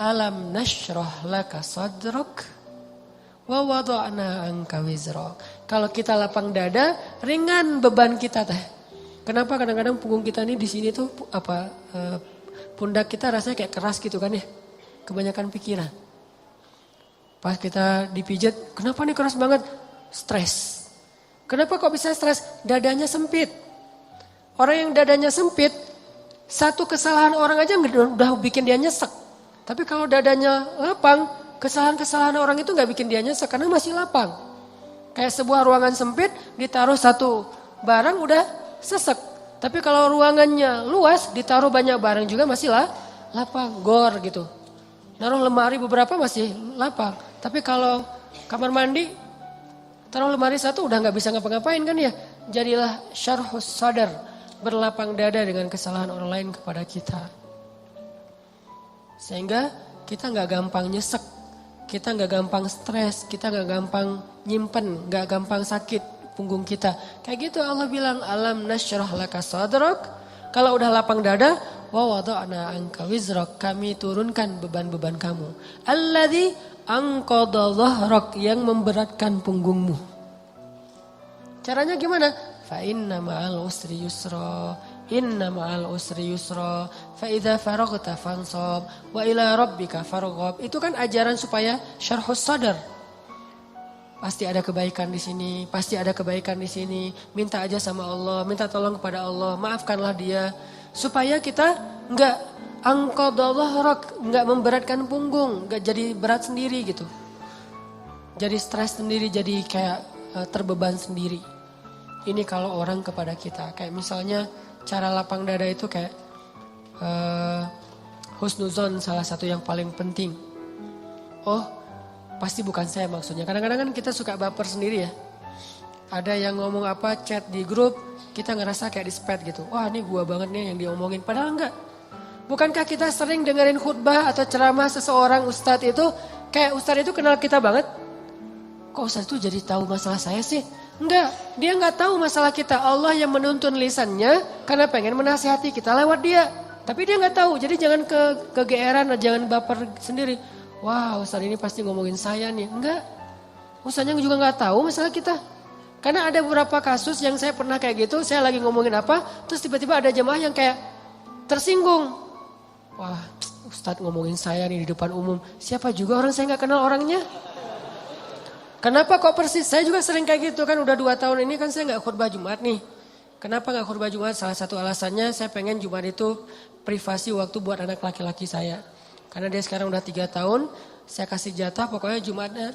Alam nashrah laka sadrak wa wada'na anka wizrak. Kalau kita lapang dada, ringan beban kita teh. Kenapa kadang-kadang punggung kita nih di sini tuh pundak kita rasanya kayak keras gitu kan ya. Kebanyakan pikiran. Pas kita dipijat, kenapa nih keras banget? Stres. Kenapa kok bisa stres? Dadanya sempit. Orang yang dadanya sempit, satu kesalahan orang aja udah bikin dia nyesek. Tapi kalau dadanya lapang, kesalahan-kesalahan orang itu gak bikin dia nyesek karena masih lapang. Kayak sebuah ruangan sempit, ditaruh satu barang udah sesek. Tapi kalau ruangannya luas, ditaruh banyak barang juga masih lapang, gor gitu. Naruh lemari beberapa masih lapang. Tapi kalau kamar mandi, taruh lemari satu udah gak bisa ngapa-ngapain kan ya. Jadilah syarhus sadar, berlapang dada dengan kesalahan orang lain kepada kita. Sehingga kita gak gampang nyesek, kita gak gampang stres, kita gak gampang nyimpen, gak gampang sakit punggung kita. Kayak gitu Allah bilang, alam nasyrah laka sadrak. Kalau udah lapang dada, wa wada'na anka wizrak, kami turunkan beban-beban kamu. Alladzi anqadha dhahrak, yang memberatkan punggungmu. Caranya gimana? Fa inna ma'al usri yusra. Inna ma'al usri yusra, fa idza faraghta fansab, wa ila rabbika farghab. Itu kan ajaran supaya syarhus sadar. Pasti ada kebaikan di sini, pasti ada kebaikan di sini. Minta aja sama Allah, minta tolong kepada Allah, maafkanlah dia. Supaya kita enggak angqadallah, enggak memberatkan punggung, enggak jadi berat sendiri gitu. Jadi stres sendiri, jadi kayak terbeban sendiri. Ini kalau orang kepada kita, kayak misalnya cara lapang dada itu kayak husnuzon salah satu yang paling penting. Oh, pasti bukan saya maksudnya. Kadang-kadang kan kita suka baper sendiri ya. Ada yang ngomong apa chat di grup, kita ngerasa kayak di spam gitu. Wah, ini gua banget nih yang diomongin. Padahal enggak. Bukankah kita sering dengerin khutbah atau ceramah seseorang ustadz itu, kayak ustadz itu kenal kita banget? Kok ustadz itu jadi tahu masalah saya sih? Enggak, dia enggak tahu masalah kita. Allah yang menuntun lisannya karena pengen menasihati kita lewat dia. Tapi dia enggak tahu, jadi jangan kegeeran, jangan baper sendiri. Wah, ustaz ini pasti ngomongin saya nih. Enggak, ustaznya juga enggak tahu masalah kita. Karena ada beberapa kasus yang saya pernah kayak gitu, saya lagi ngomongin apa, terus tiba-tiba ada jemaah yang kayak tersinggung. Wah, ustaz ngomongin saya nih di depan umum. Siapa juga orang saya enggak kenal orangnya. Kenapa kok persis? Saya juga sering kayak gitu kan, udah 2 tahun ini kan saya gak khutbah Jumat nih. Kenapa gak khutbah Jumat? Salah satu alasannya saya pengen Jumat itu privasi waktu buat anak laki-laki saya. Karena dia sekarang udah 3 tahun, saya kasih jatah pokoknya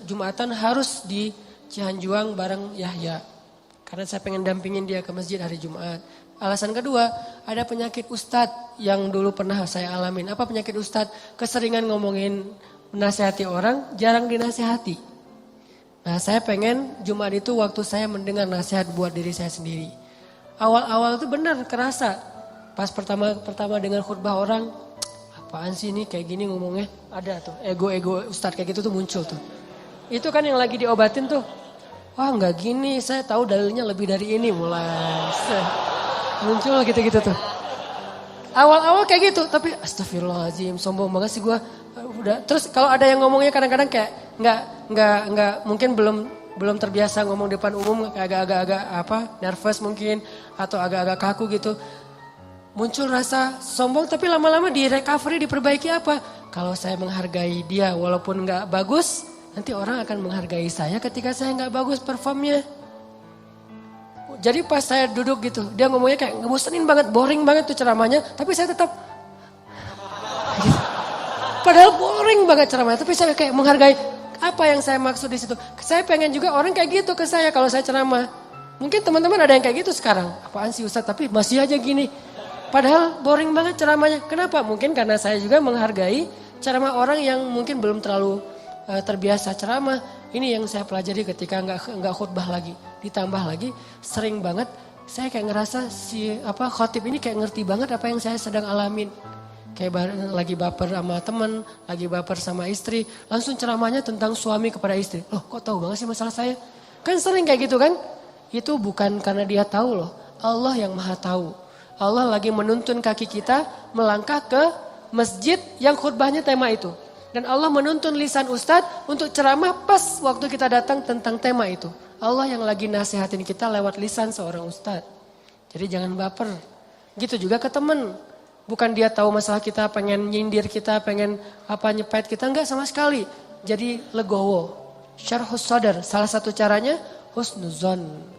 Jumatan harus di Cihanjuang bareng Yahya. Karena saya pengen dampingin dia ke masjid hari Jumat. Alasan kedua, ada penyakit ustadz yang dulu pernah saya alamin. Apa penyakit ustadz? Keseringan ngomongin menasihati orang, jarang dinasihati. Nah, saya pengen Jumat itu waktu saya mendengar nasihat buat diri saya sendiri. Awal-awal itu benar kerasa. Pas pertama dengar khutbah orang, apaan sih ini kayak gini ngomongnya? Ada tuh, ego-ego ustadz kayak gitu tuh muncul tuh. Itu kan yang lagi diobatin tuh. Wah, enggak gini, saya tahu dalilnya lebih dari ini mulai. Muncul gitu-gitu tuh. Awal-awal kayak gitu, tapi astagfirullahaladzim, sombong banget sih gue. Udah, terus kalau ada yang ngomongnya kadang-kadang kayak nggak mungkin belum terbiasa ngomong depan umum, agak-agak nervous mungkin atau agak-agak kaku gitu. Muncul rasa sombong, tapi lama-lama di recovery, diperbaiki apa? Kalau saya menghargai dia walaupun nggak bagus, nanti orang akan menghargai saya ketika saya nggak bagus performnya. Jadi pas saya duduk gitu, dia ngomongnya kayak ngebosenin banget, boring banget tuh ceramahnya, tapi saya tetap gitu. Padahal boring banget ceramahnya, tapi saya kayak menghargai. Apa yang saya maksud di situ? Saya pengen juga orang kayak gitu ke saya kalau saya ceramah. Mungkin teman-teman ada yang kayak gitu sekarang. Apaan sih Ustaz, tapi masih aja gini. Padahal boring banget ceramahnya. Kenapa? Mungkin karena saya juga menghargai ceramah orang yang mungkin belum terlalu terbiasa ceramah. Ini yang saya pelajari ketika nggak khutbah lagi. Ditambah lagi sering banget saya kayak ngerasa si khotib ini kayak ngerti banget apa yang saya sedang alamin. Kayak lagi baper sama teman, lagi baper sama istri, langsung ceramahnya tentang suami kepada istri. Loh, kok tahu banget sih masalah saya? Kan sering kayak gitu kan? Itu bukan karena dia tahu loh. Allah yang maha tahu. Allah lagi menuntun kaki kita melangkah ke masjid yang khutbahnya tema itu. Dan Allah menuntun lisan ustadz untuk ceramah pas waktu kita datang tentang tema itu. Allah yang lagi nasihatin kita lewat lisan seorang ustadz. Jadi jangan baper. Gitu juga ke temen. Bukan dia tahu masalah kita, pengen nyindir kita, pengen nyepet kita. Enggak sama sekali. Jadi legowo. Syarhus sadar. Salah satu caranya husnuzon.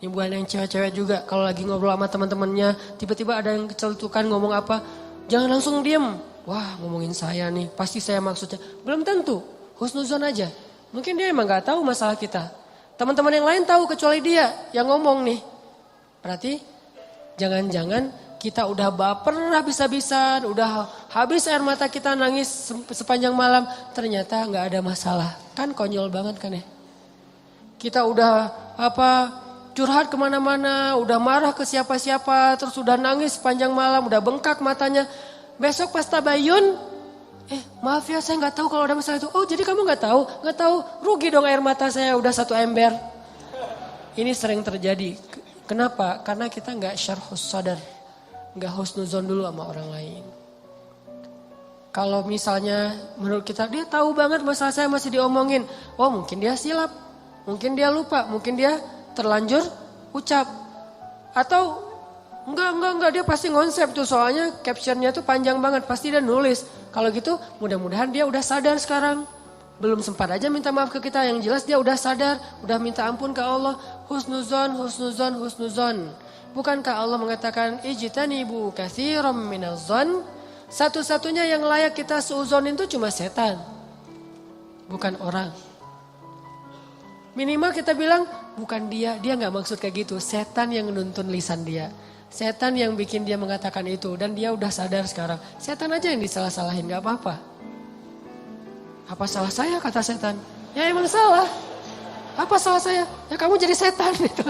Ini bukan yang cewek-cewek juga. Kalau lagi ngobrol sama teman-temannya, tiba-tiba ada yang kecelutukan ngomong apa. Jangan langsung diem. Wah, ngomongin saya nih. Pasti saya maksudnya. Belum tentu. Husnuzon aja. Mungkin dia emang gak tahu masalah kita. Teman-teman yang lain tahu kecuali dia yang ngomong nih. Berarti jangan-jangan kita udah baper habis-habisan. Udah habis air mata kita nangis sepanjang malam. Ternyata gak ada masalah. Kan konyol banget kan ya. Kita udah curhat kemana-mana, udah marah ke siapa-siapa, terus udah nangis sepanjang malam, udah bengkak matanya. Besok pas tabayun, maaf ya saya nggak tahu kalau ada masalah itu. Oh jadi kamu nggak tahu, rugi dong air mata saya udah 1 ember. Ini sering terjadi. Kenapa? Karena kita nggak syarhus sadar, nggak husnuzon dulu sama orang lain. Kalau misalnya menurut kita dia tahu banget masalah saya masih diomongin, oh mungkin dia silap, mungkin dia lupa, mungkin dia terlanjur ucap. Atau enggak dia pasti ngonsep tuh soalnya captionnya tuh panjang banget pasti dia nulis. Kalau gitu mudah-mudahan dia udah sadar sekarang. Belum sempat aja minta maaf ke kita, yang jelas dia udah sadar, udah minta ampun ke Allah. Husnuzon. Bukankah Allah mengatakan ijtanibu katsiran minaz-zon? Satu-satunya yang layak kita suuzonin itu cuma setan. Bukan orang. Minimal kita bilang bukan dia gak maksud kayak gitu. Setan yang nuntun lisan dia. Setan yang bikin dia mengatakan itu. Dan dia udah sadar sekarang. Setan aja yang disalah-salahin, gak apa-apa. Apa salah saya kata setan? Ya emang salah. Apa salah saya? Ya kamu jadi setan gitu.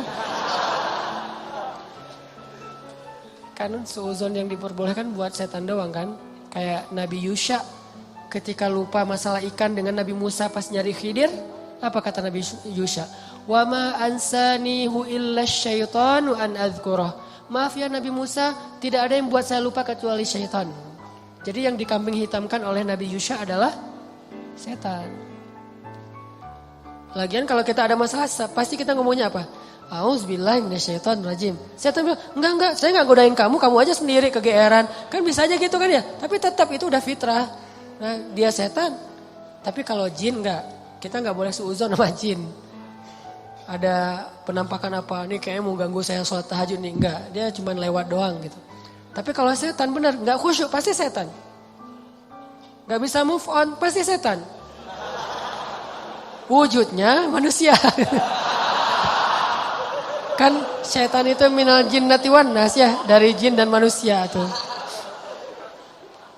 Kan suuzon yang diperbolehkan buat setan doang kan. Kayak Nabi Yusha ketika lupa masalah ikan dengan Nabi Musa pas nyari Khidir. Apa kata Nabi Yusha? Wa ma ansanihu illa syaitanu an adzkurah. Maaf ya Nabi Musa, tidak ada yang buat saya lupa kecuali syaitan. Jadi yang dikambing hitamkan oleh Nabi Yusha adalah setan. Lagian kalau kita ada masalah pasti kita ngomongnya apa? Auzubillahi minasyaitonirrajim. Setan bilang, enggak, saya enggak godain kamu aja sendiri kegeeran. Kan bisa aja gitu kan ya. Tapi tetap itu udah fitrah. Nah, dia setan. Tapi kalau jin enggak. Kita nggak boleh suuzon sama jin. Ada penampakan apa, nih kayaknya mau ganggu saya sholat tahajud nih. Enggak, dia cuma lewat doang gitu. Tapi kalau setan benar, nggak khusyuk, pasti setan. Nggak bisa move on, pasti setan. Wujudnya manusia. Kan setan itu minal jinnati wan nas ya, dari jin dan manusia tuh.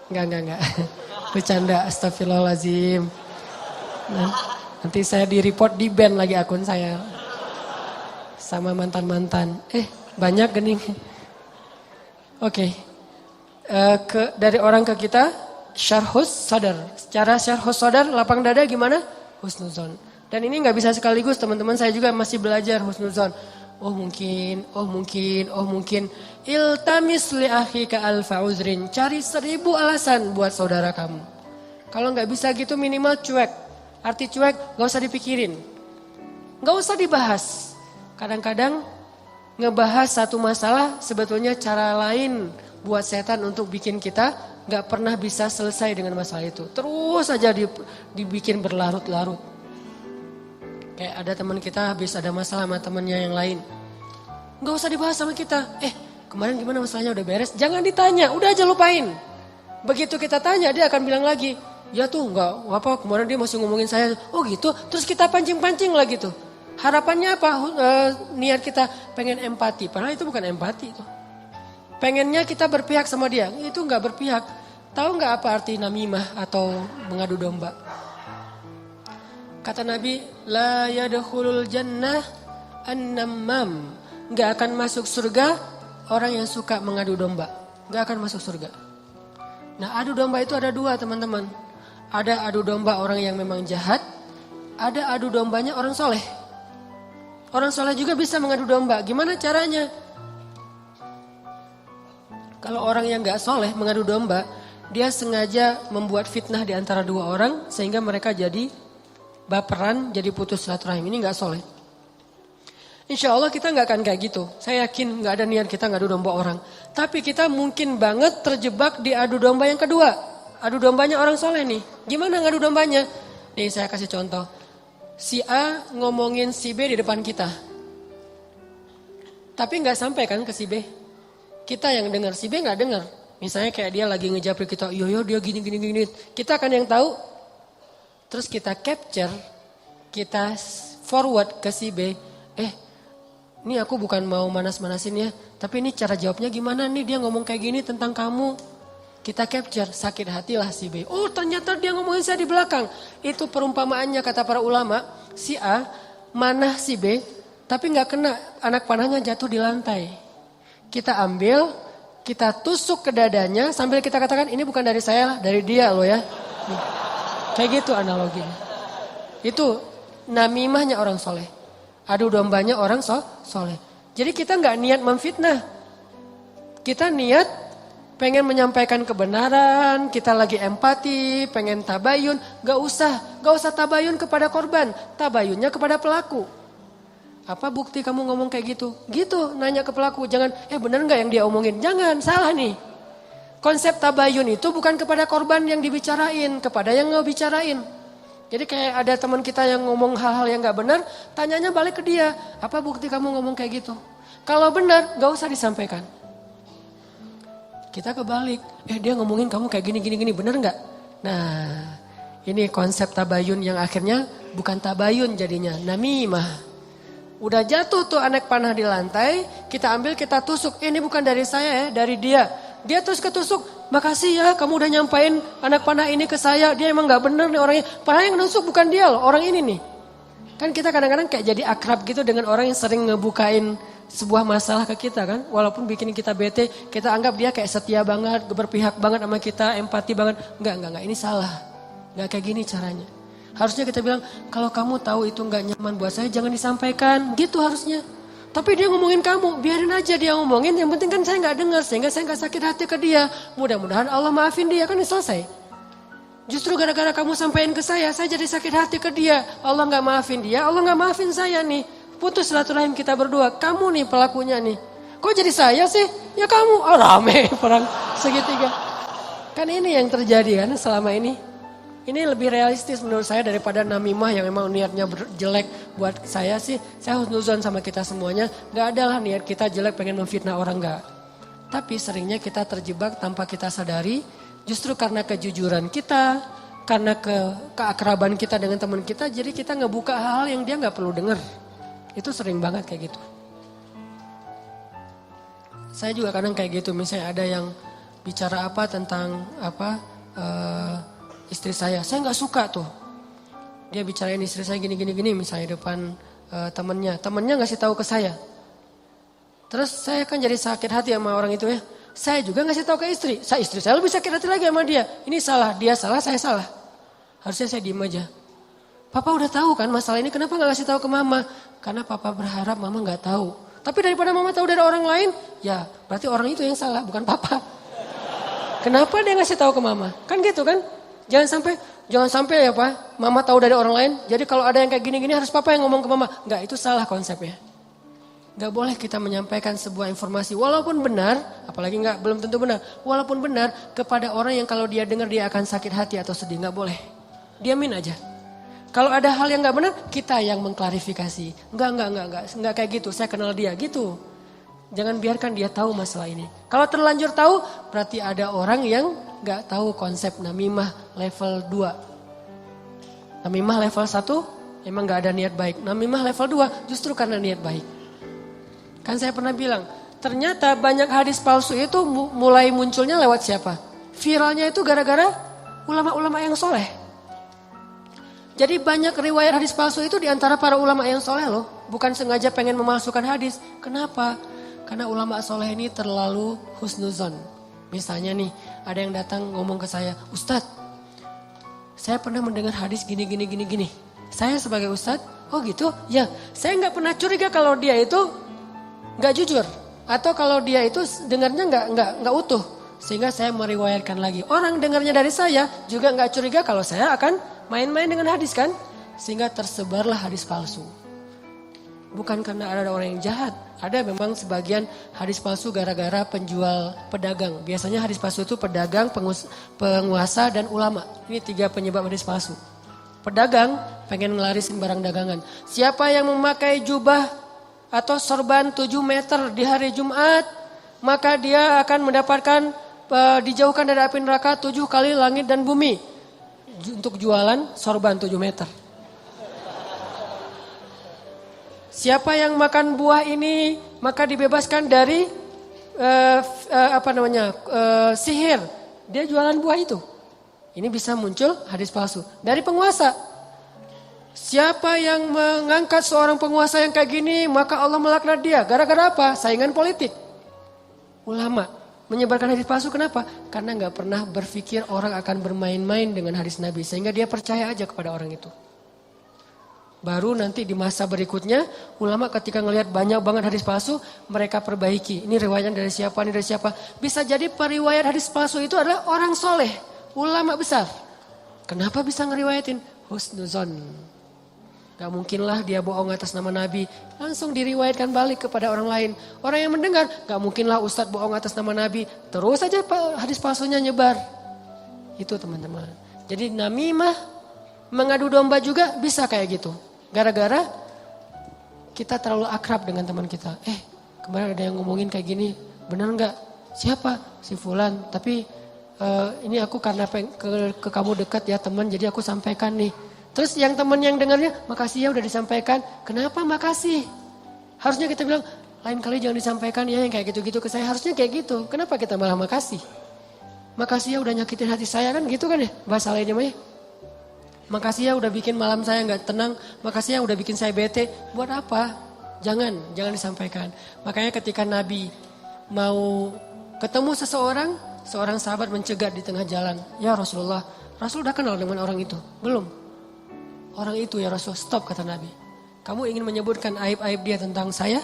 Enggak. Bercanda, astagfirullahaladzim. Nanti saya di-report, di-ban lagi akun saya. Sama mantan-mantan. Banyak gening. Oke. Dari orang ke kita, syarhus sadar. Secara syarhus sadar, lapang dada gimana? Husnuzon. Dan ini gak bisa sekaligus, teman-teman saya juga masih belajar husnuzon. Oh mungkin. Iltamis li akhika alfa uzrin. Cari 1000 alasan buat saudara kamu. Kalau gak bisa gitu minimal cuek. Arti cuek gak usah dipikirin. Gak usah dibahas. Kadang-kadang ngebahas satu masalah sebetulnya cara lain buat setan untuk bikin kita gak pernah bisa selesai dengan masalah itu. Terus aja dibikin berlarut-larut. Kayak ada teman kita habis ada masalah sama temannya yang lain. Gak usah dibahas sama kita. Kemarin gimana masalahnya udah beres? Jangan ditanya, udah aja lupain. Begitu kita tanya dia akan bilang lagi. Ya tuh enggak apa kemarin dia masih ngomongin saya. Oh gitu. Terus kita pancing-pancing lagi tuh. Harapannya apa? Niat kita pengen empati. Padahal itu bukan empati itu. Pengennya kita berpihak sama dia. Itu enggak berpihak. Tahu enggak apa arti namimah atau mengadu domba? Kata Nabi, la yadkhulul jannah an-nammam. Enggak akan masuk surga orang yang suka mengadu domba. Enggak akan masuk surga. Nah, adu domba itu ada 2, teman-teman. Ada adu domba orang yang memang jahat, ada adu dombanya orang soleh. Orang soleh juga bisa mengadu domba. Gimana caranya? Kalau orang yang gak soleh mengadu domba, dia sengaja membuat fitnah di antara dua orang sehingga mereka jadi baperan, jadi putus silaturahim. Ini nggak soleh. Insya Allah kita nggak akan kayak gitu. Saya yakin nggak ada niat kita ngadu domba orang. Tapi kita mungkin banget terjebak di adu domba yang kedua. Adu dombanya orang soleh nih. Gimana ngadu dombanya? Nih saya kasih contoh. Si A ngomongin si B di depan kita. Tapi nggak sampai kan ke si B. Kita yang dengar, si B nggak dengar. Misalnya kayak dia lagi ngejapri kita, yo dia gini. Kita kan yang tahu. Terus kita capture, kita forward ke si B. Ini aku bukan mau manas-manasin ya, tapi ini cara jawabnya gimana nih, dia ngomong kayak gini tentang kamu. Kita capture, sakit hatilah si B. Oh ternyata dia ngomongin saya di belakang. Itu perumpamaannya kata para ulama, si A manah si B, tapi gak kena, anak panahnya jatuh di lantai. Kita ambil, kita tusuk ke dadanya sambil kita katakan ini bukan dari saya, dari dia loh ya. Nih. Kayak gitu analoginya. Itu namimahnya orang soleh. Adu dombanya orang soleh. Jadi kita nggak niat memfitnah. Kita niat pengen menyampaikan kebenaran, kita lagi empati, pengen tabayun. Gak usah tabayun kepada korban, tabayunnya kepada pelaku. Apa bukti kamu ngomong kayak gitu? Gitu, nanya ke pelaku. Jangan, bener nggak yang dia omongin? Jangan, salah nih. Konsep tabayun itu bukan kepada korban yang dibicarain, kepada yang ngebicarain. Jadi kayak ada teman kita yang ngomong hal-hal yang gak benar, tanyanya balik ke dia. Apa bukti kamu ngomong kayak gitu? Kalau benar, gak usah disampaikan. Kita kebalik, dia ngomongin kamu kayak gini, benar gak? Nah, ini konsep tabayun yang akhirnya bukan tabayun jadinya, namimah. Udah jatuh tuh anak panah di lantai, kita ambil, kita tusuk. Ini bukan dari saya ya, dari dia. Dia terus ketusuk, makasih ya kamu udah nyampain anak panah ini ke saya. Dia emang gak bener nih orangnya. Padahal yang nusuk bukan dia loh, orang ini nih. Kan kita kadang-kadang kayak jadi akrab gitu dengan orang yang sering ngebukain sebuah masalah ke kita kan. Walaupun bikin kita bete, kita anggap dia kayak setia banget, berpihak banget sama kita, empati banget. Enggak, ini salah. Enggak kayak gini caranya. Harusnya kita bilang, kalau kamu tahu itu gak nyaman buat saya, jangan disampaikan. Gitu harusnya. Tapi dia ngomongin kamu, biarin aja dia ngomongin. Yang penting kan saya gak dengar, sehingga saya gak sakit hati ke dia. Mudah-mudahan Allah maafin dia, kan selesai. Justru gara-gara kamu sampaikan ke saya jadi sakit hati ke dia. Allah gak maafin dia, Allah gak maafin saya nih. Putus silaturahim kita berdua, kamu nih pelakunya nih. Kok jadi saya sih? Ya kamu, rame perang segitiga. Kan ini yang terjadi kan selama ini. Ini lebih realistis menurut saya daripada namimah yang memang niatnya jelek buat saya sih. Saya husnuzon sama kita semuanya. Gak ada lah niat kita jelek pengen memfitnah orang, gak. Tapi seringnya kita terjebak tanpa kita sadari. Justru karena kejujuran kita, karena keakraban kita dengan teman kita. Jadi kita ngebuka hal-hal yang dia gak perlu dengar. Itu sering banget kayak gitu. Saya juga kadang kayak gitu. Misalnya ada yang bicara apa tentang istri saya nggak suka tuh. Dia bicarain istri saya gini misalnya depan temennya ngasih tahu ke saya. Terus saya kan jadi sakit hati sama orang itu ya. Saya juga ngasih tahu ke istri saya lebih sakit hati lagi sama dia. Ini salah, dia salah, saya salah. Harusnya saya diem aja. Papa udah tahu kan masalah ini, kenapa nggak kasih tahu ke mama? Karena papa berharap mama nggak tahu. Tapi daripada mama tahu dari orang lain, ya berarti orang itu yang salah, bukan papa. Kenapa dia ngasih tahu ke mama? Kan gitu kan? Jangan sampai ya Pak, mama tahu dari orang lain. Jadi kalau ada yang kayak gini-gini harus papa yang ngomong ke mama. Enggak, itu salah konsepnya. Enggak boleh kita menyampaikan sebuah informasi walaupun benar, apalagi belum tentu benar. Walaupun benar kepada orang yang kalau dia dengar dia akan sakit hati atau sedih, enggak boleh. Diamin aja. Kalau ada hal yang enggak benar, kita yang mengklarifikasi. Enggak kayak gitu. Saya kenal dia gitu. Jangan biarkan dia tahu masalah ini. Kalau terlanjur tahu, berarti ada orang yang gak tahu konsep namimah level 2. Namimah level 1, emang gak ada niat baik. Namimah level 2, justru karena niat baik. Kan saya pernah bilang, ternyata banyak hadis palsu itu mulai munculnya lewat siapa? Viralnya itu gara-gara ulama-ulama yang soleh. Jadi banyak riwayat hadis palsu itu diantara para ulama yang soleh loh. Bukan sengaja pengen memalsukan hadis. Kenapa? Karena ulama soleh ini terlalu husnuzon. Misalnya nih, ada yang datang ngomong ke saya, Ustadz, saya pernah mendengar hadis gini. Saya sebagai Ustadz, oh gitu? Ya, saya nggak pernah curiga kalau dia itu nggak jujur. Atau kalau dia itu dengarnya nggak utuh. Sehingga saya meriwayatkan lagi. Orang dengarnya dari saya juga nggak curiga kalau saya akan main-main dengan hadis kan. Sehingga tersebarlah hadis palsu. Bukan karena ada orang yang jahat. Ada memang sebagian hadis palsu gara-gara penjual pedagang. Biasanya hadis palsu itu pedagang, penguasa dan ulama. Ini 3 penyebab hadis palsu. Pedagang pengen ngelarisin barang dagangan. Siapa yang memakai jubah atau sorban 7 meter di hari Jumat, maka dia akan mendapatkan dijauhkan dari api neraka 7 kali langit dan bumi. Untuk jualan sorban 7 meter. Siapa yang makan buah ini maka dibebaskan dari sihir. Dia jualan buah itu. Ini bisa muncul hadis palsu dari penguasa. Siapa yang mengangkat seorang penguasa yang kayak gini maka Allah melaknat dia. Gara-gara apa? Saingan politik. Ulama menyebarkan hadis palsu kenapa? Karena nggak pernah berpikir orang akan bermain-main dengan hadis Nabi. Sehingga dia percaya aja kepada orang itu. Baru nanti di masa berikutnya ulama ketika ngelihat banyak banget hadis palsu mereka perbaiki. Ini riwayatnya dari siapa, ini dari siapa. Bisa jadi periwayat hadis palsu itu adalah orang soleh, ulama besar. Kenapa bisa ngeriwayatin? Husnuzon. Gak mungkinlah dia bohong atas nama Nabi. Langsung diriwayatkan balik kepada orang lain. Orang yang mendengar gak mungkinlah ustadz bohong atas nama Nabi. Terus saja hadis palsunya nyebar. Itu teman-teman. Jadi namimah mengadu domba juga bisa kayak gitu. Gara-gara kita terlalu akrab dengan teman kita. Kemarin ada yang ngomongin kayak gini, benar nggak? Siapa? Si Fulan. Tapi ini aku karena ke kamu dekat ya teman, jadi aku sampaikan nih. Terus yang teman yang dengarnya, makasih ya udah disampaikan. Kenapa makasih? Harusnya kita bilang, lain kali jangan disampaikan ya yang kayak gitu-gitu ke saya. Harusnya kayak gitu. Kenapa kita malah makasih? Makasih ya udah nyakitin hati saya kan gitu kan ya bahasa lainnya mah ya. Makasih ya udah bikin malam saya nggak tenang. Makasih ya udah bikin saya bete. Buat apa? Jangan disampaikan. Makanya ketika Nabi mau ketemu seorang sahabat mencegat di tengah jalan. Ya Rasulullah, Rasul udah kenal dengan orang itu? Belum. Orang itu ya Rasul, stop kata Nabi. Kamu ingin menyebutkan aib-aib dia tentang saya?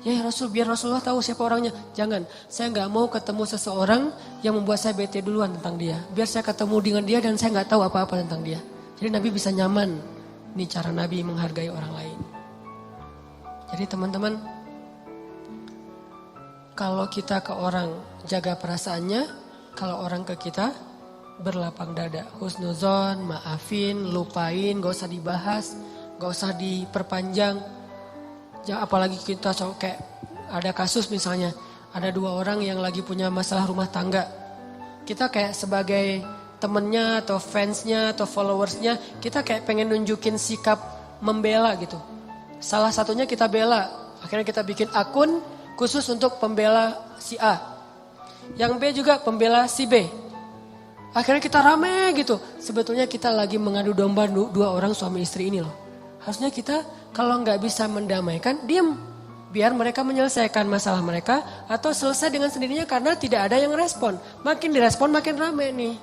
Ya Rasul, biar Rasulullah tahu siapa orangnya. Jangan, saya nggak mau ketemu seseorang yang membuat saya bete duluan tentang dia. Biar saya ketemu dengan dia dan saya nggak tahu apa-apa tentang dia. Jadi Nabi bisa nyaman. Ini cara Nabi menghargai orang lain. Jadi teman-teman, kalau kita ke orang jaga perasaannya, kalau orang ke kita berlapang dada. Husnuzon, maafin, lupain, gak usah dibahas, gak usah diperpanjang. Apalagi kita kayak ada kasus misalnya, ada 2 orang yang lagi punya masalah rumah tangga. Kita kayak sebagai temennya atau fansnya atau followersnya, kita kayak pengen nunjukin sikap membela gitu. Salah satunya kita bela, akhirnya kita bikin akun khusus untuk pembela si A. Yang B juga pembela si B. Akhirnya kita rame gitu. Sebetulnya kita lagi mengadu domba 2 orang suami istri ini loh. Harusnya kita kalau nggak bisa mendamaikan, diam. Biar mereka menyelesaikan masalah mereka atau selesai dengan sendirinya karena tidak ada yang respon. Makin direspon makin rame nih.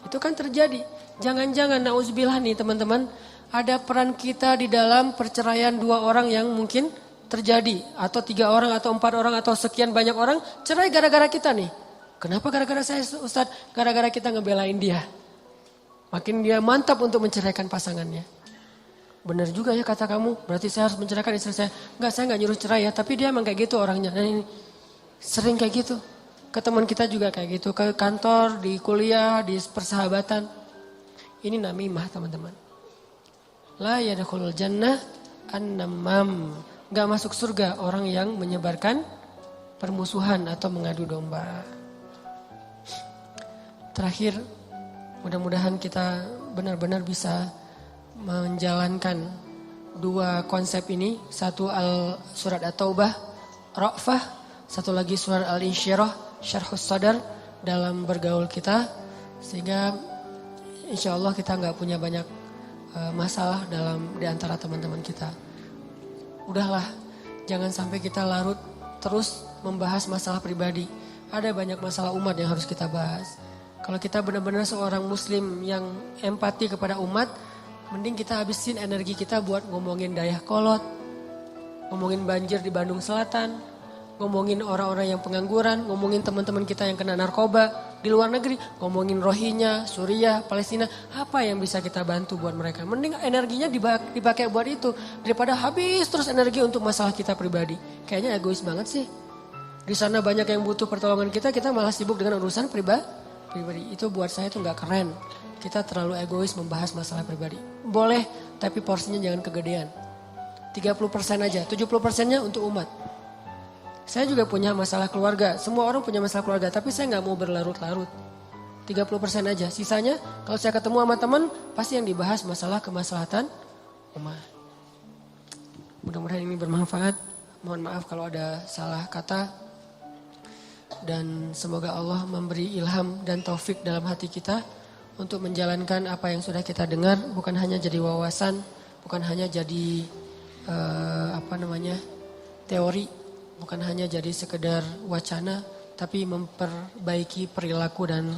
Itu kan terjadi. Jangan-jangan nauzubillah nih teman-teman. Ada peran kita di dalam perceraian 2 orang yang mungkin terjadi. Atau 3 orang atau 4 orang atau sekian banyak orang. Cerai gara-gara kita nih. Kenapa gara-gara saya Ustadz? Gara-gara kita ngebelain dia. Makin dia mantap untuk menceraikan pasangannya. Benar juga ya kata kamu. Berarti saya harus menceraikan istri saya. Enggak, saya enggak nyuruh cerai ya. Tapi dia emang kayak gitu orangnya. Dan ini sering kayak gitu. Ke teman kita juga kayak gitu. Ke kantor, di kuliah, di persahabatan. Ini namimah teman-teman. La yadkhulul jannah an-namam. Gak masuk surga orang yang menyebarkan permusuhan atau mengadu domba. Terakhir, mudah-mudahan kita benar-benar bisa menjalankan 2 konsep ini. Satu surat At-Taubah, Ra'fah. Satu lagi surat Al-Insyirah, Syarhus Sadar dalam bergaul kita. Sehingga insya Allah kita gak punya banyak masalah di antara teman-teman kita. Udahlah, jangan sampai kita larut terus membahas masalah pribadi. Ada banyak masalah umat yang harus kita bahas. Kalau kita benar-benar seorang muslim yang empati kepada umat, mending kita habisin energi kita buat ngomongin Dayakolot, ngomongin banjir di Bandung Selatan, ngomongin orang-orang yang pengangguran, ngomongin teman-teman kita yang kena narkoba di luar negeri, ngomongin Rohingya, Suriah, Palestina, apa yang bisa kita bantu buat mereka. Mending energinya dipakai buat itu daripada habis terus energi untuk masalah kita pribadi. Kayaknya egois banget sih. Di sana banyak yang butuh pertolongan kita malah sibuk dengan urusan pribadi. Itu buat saya itu nggak keren. Kita terlalu egois membahas masalah pribadi. Boleh, tapi porsinya jangan kegedean. 30% aja, 70%-nya untuk umat. Saya juga punya masalah keluarga. Semua orang punya masalah keluarga, tapi saya nggak mau berlarut-larut. 30% aja. Sisanya kalau saya ketemu sama teman, pasti yang dibahas masalah kemaslahatan umat. Mudah-mudahan ini bermanfaat. Mohon maaf kalau ada salah kata. Dan semoga Allah memberi ilham dan taufik dalam hati kita untuk menjalankan apa yang sudah kita dengar. Bukan hanya jadi wawasan, bukan hanya jadi teori. Bukan hanya jadi sekedar wacana, tapi memperbaiki perilaku dan